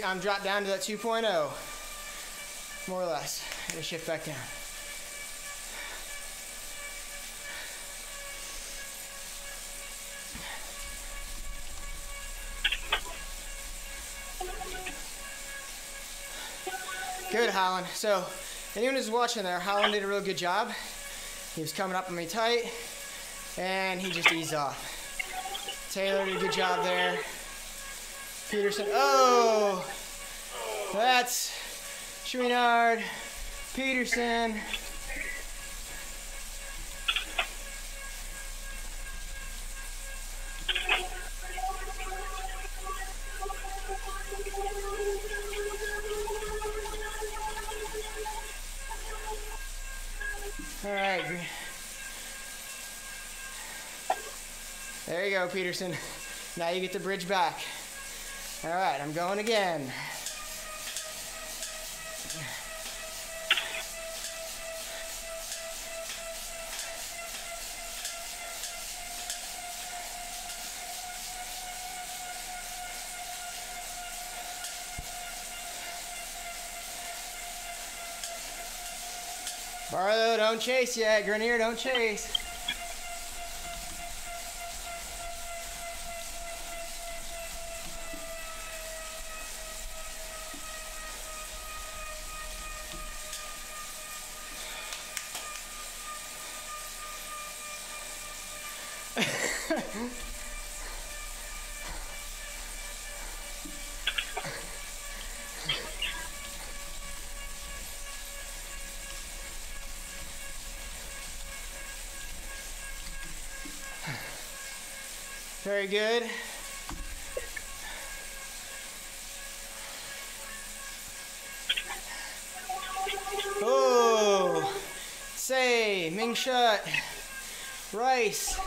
I'm dropped down to that 2.0, more or less. I'm gonna shift back down. Good, Holland. So, anyone who's watching there, Holland did a real good job. He was coming up on me tight, and he just eased off. Taylor did a good job there. Peterson, oh, that's Chouinard, Peterson. All right. There There you go, Peterson. Now you get the bridge back. All right, I'm going again. Barlow, don't chase yet. Grenier, don't chase. Very good. Oh, Say, Ming Shut, Rice.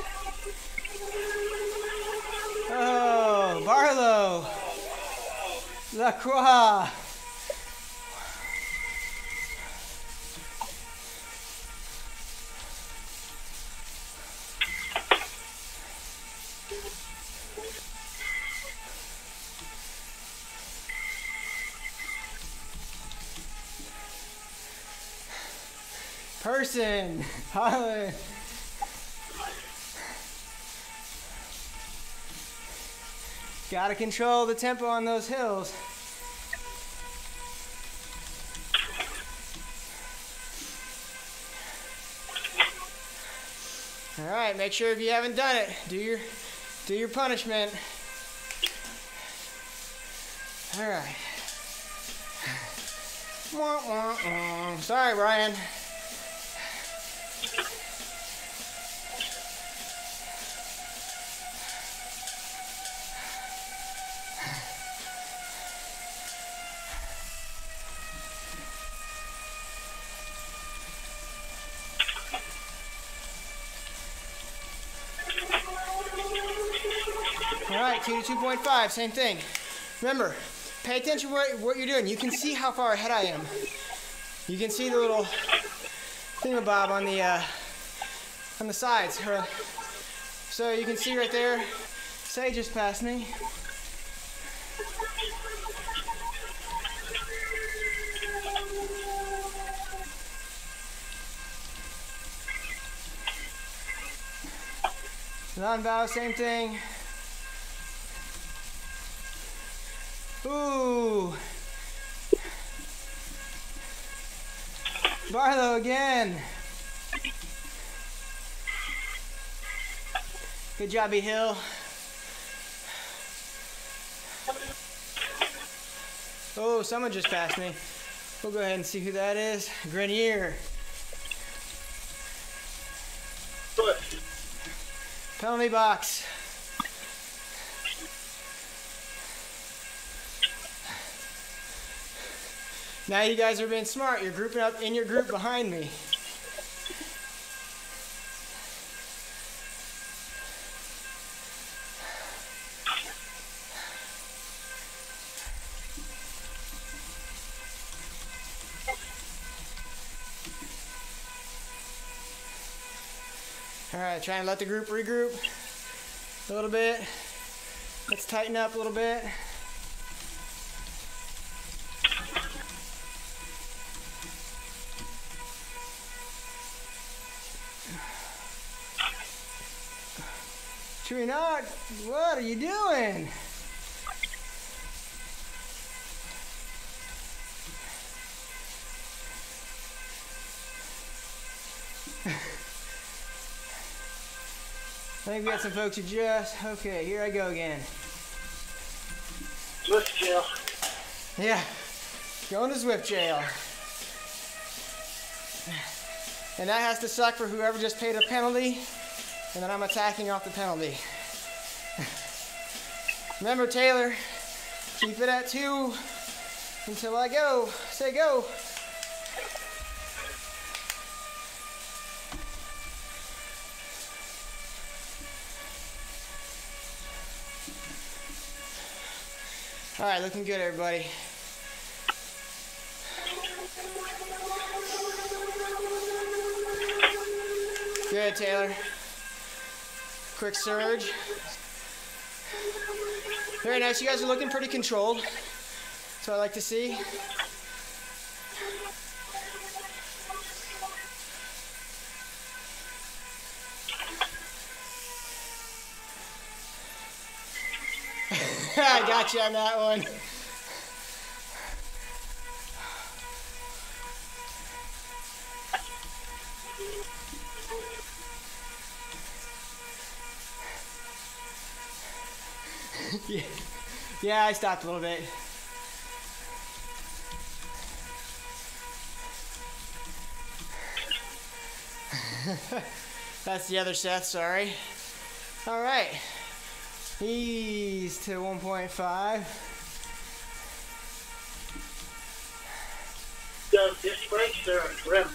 Oh, Barlow, Lacroix. Person, Holland. Gotta control the tempo on those hills. All right, make sure if you haven't done it, do your punishment. All right. Wah, wah, wah. Sorry, Brian. All right, 2 to 2.5, same thing. Remember, pay attention to what you're doing. You can see how far ahead I am. You can see the little thingamabob on the sides. So you can see right there, Say just passed me. Non-bow, same thing. Ooh. Barlow again. Good job, Hill. Oh, someone just passed me. We'll go ahead and see who that is. Grenier. Good. Penalty box. Now you guys are being smart. You're grouping up in your group behind me. All right, try and let the group regroup a little bit. Let's tighten up a little bit. Should we not? What are you doing? I think we got some folks who just, okay, here I go again. Swift jail. Yeah, going to Swift jail. And that has to suck for whoever just paid a penalty, and then I'm attacking off the penalty. Remember, Taylor, keep it at 2 until I go. Say go. All right, looking good, everybody. Good, Taylor. Quick surge. Very nice. You guys are looking pretty controlled. That's what I like to see. I got you on that one. Yeah, I stopped a little bit. That's the other Seth, sorry. All right. Ease to 1.5. Does disc brakes or rim?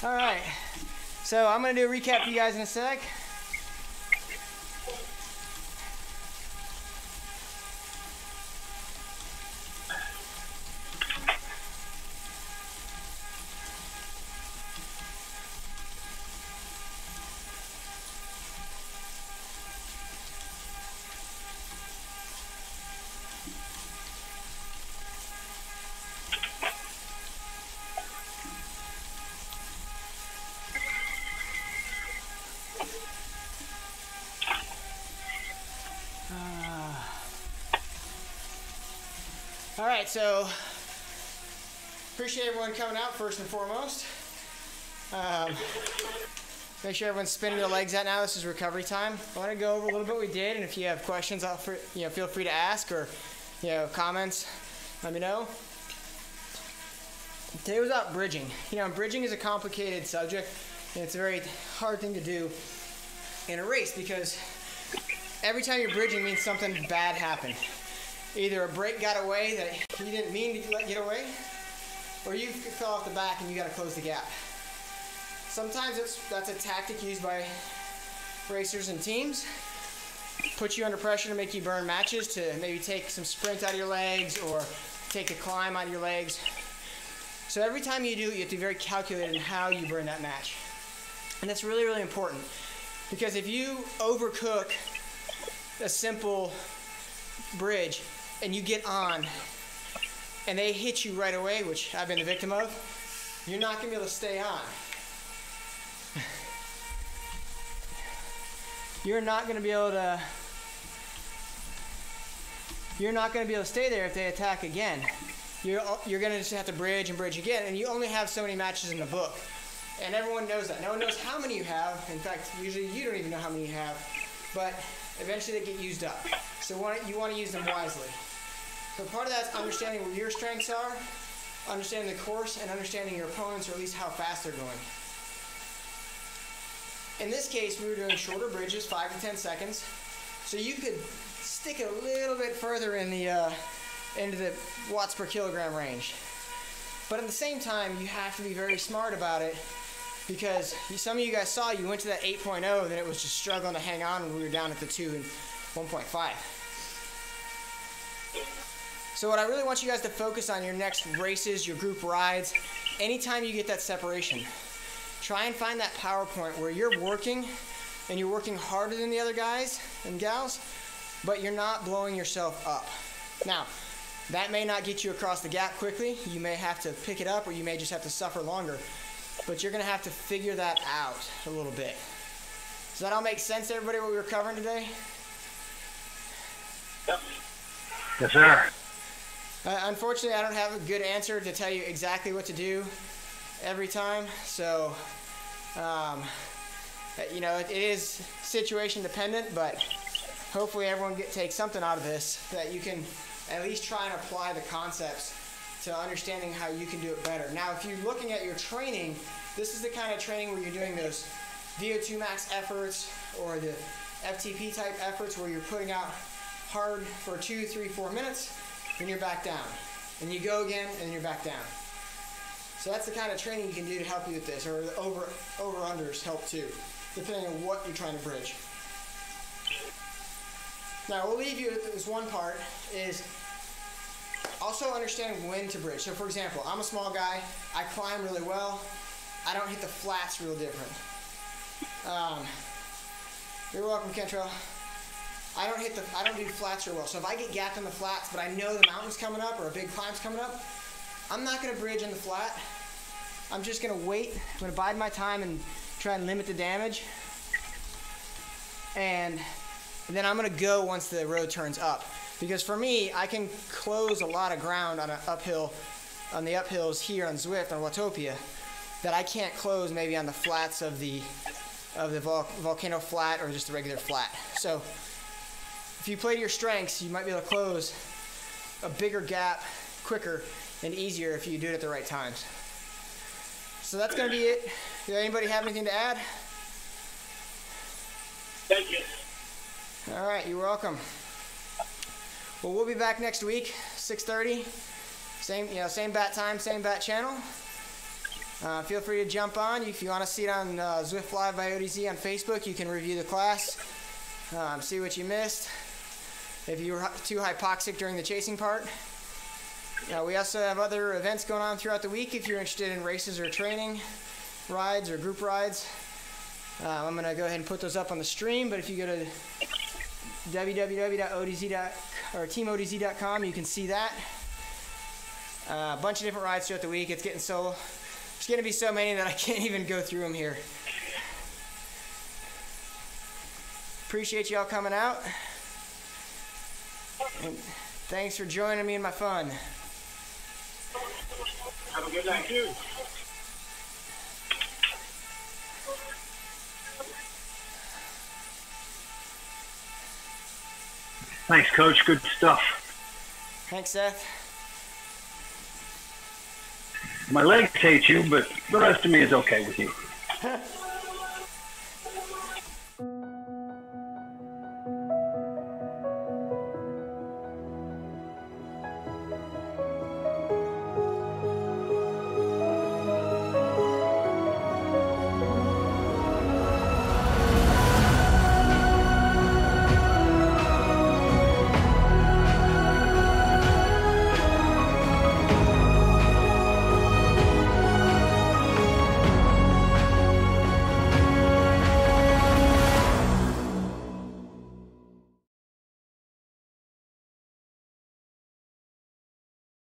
All right. So I'm going to do a recap for you guys in a sec. All right, so appreciate everyone coming out first and foremost. Make sure everyone's spinning their legs out now. This is recovery time. I want to go over a little bit what we did, and if you have questions, feel free to ask or comments. Let me know. Today was about bridging. Bridging is a complicated subject, and it's a very hard thing to do in a race because every time you're bridging means something bad happened. Either a brake got away that you didn't mean to let get away, or you fell off the back and you got to close the gap. Sometimes that's a tactic used by racers and teams. Put you under pressure to make you burn matches, to maybe take some sprint out of your legs or take a climb out of your legs. So every time you do it, you have to be very calculated in how you burn that match. And that's really, really important. Because if you overcook a simple bridge and you get on and they hit you right away, which I've been the victim of, you're not going to be able to stay on. You're not going to be able to stay there if they attack again. You're going to just have to bridge and bridge again, and you only have so many matches in the book. And everyone knows that. No one knows how many you have. In fact, usually you don't even know how many you have, but eventually they get used up. So you want to use them wisely. So part of that is understanding where your strengths are, understanding the course, and understanding your opponents, or at least how fast they're going. In this case, we were doing shorter bridges, 5 to 10 seconds, so you could stick it a little bit further in the into the watts per kilogram range. But at the same time, you have to be very smart about it, because some of you guys saw you went to that 8.0, then it was just struggling to hang on when we were down at the 2 and 1.5. So what I really want you guys to focus on your next races, your group rides, anytime you get that separation, try and find that power point where you're working, and you're working harder than the other guys and gals, but you're not blowing yourself up. Now, that may not get you across the gap quickly. You may have to pick it up, or you may just have to suffer longer. But you're going to have to figure that out a little bit. Does that all make sense to everybody, what we were covering today? Yep. Yes, sir. Unfortunately, I don't have a good answer to tell you exactly what to do every time. So, it is situation dependent, but hopefully everyone takes something out of this, that you can at least try and apply the concepts to understanding how you can do it better. Now, if you're looking at your training, this is the kind of training where you're doing those VO2 max efforts or the FTP type efforts where you're putting out hard for 2, 3, 4 minutes, then you're back down. And you go again, and you're back down. So that's the kind of training you can do to help you with this, or the over-unders help too. depending on what you're trying to bridge. Now, we'll leave you with this one part, is also understanding when to bridge. So, for example, I'm a small guy. I climb really well. I don't hit the flats real different. You're welcome, Kentrell. I don't do flats real well. So if I get gapped in the flats, but I know the mountain's coming up or a big climb's coming up, I'm not gonna bridge in the flat. I'm just gonna wait. I'm gonna bide my time and try and limit the damage. And then I'm gonna go once the road turns up. Because for me, I can close a lot of ground on the uphills here on Zwift, on Watopia, that I can't close maybe on the flats of the volcano flat or just a regular flat. So if you play to your strengths, you might be able to close a bigger gap quicker and easier if you do it at the right times. So that's going to be it. Does anybody have anything to add? Thank you. All right, you're welcome. Well, we'll be back next week, 6:30. Same bat time, same bat channel. Feel free to jump on. If you want to see it on Zwift Live by ODZ on Facebook, you can review the class, see what you missed. If you were too hypoxic during the chasing part. We also have other events going on throughout the week if you're interested in races or training rides or group rides. I'm going to go ahead and put those up on the stream, but if you go to teamodz.com, you can see that. A bunch of different rides throughout the week. There's getting to be so many that I can't even go through them here. Appreciate y'all coming out. And thanks for joining me in my fun. Have a good night, too. Thanks, Coach. Good stuff. Thanks, Seth. My legs hate you, but the rest of me is okay with you.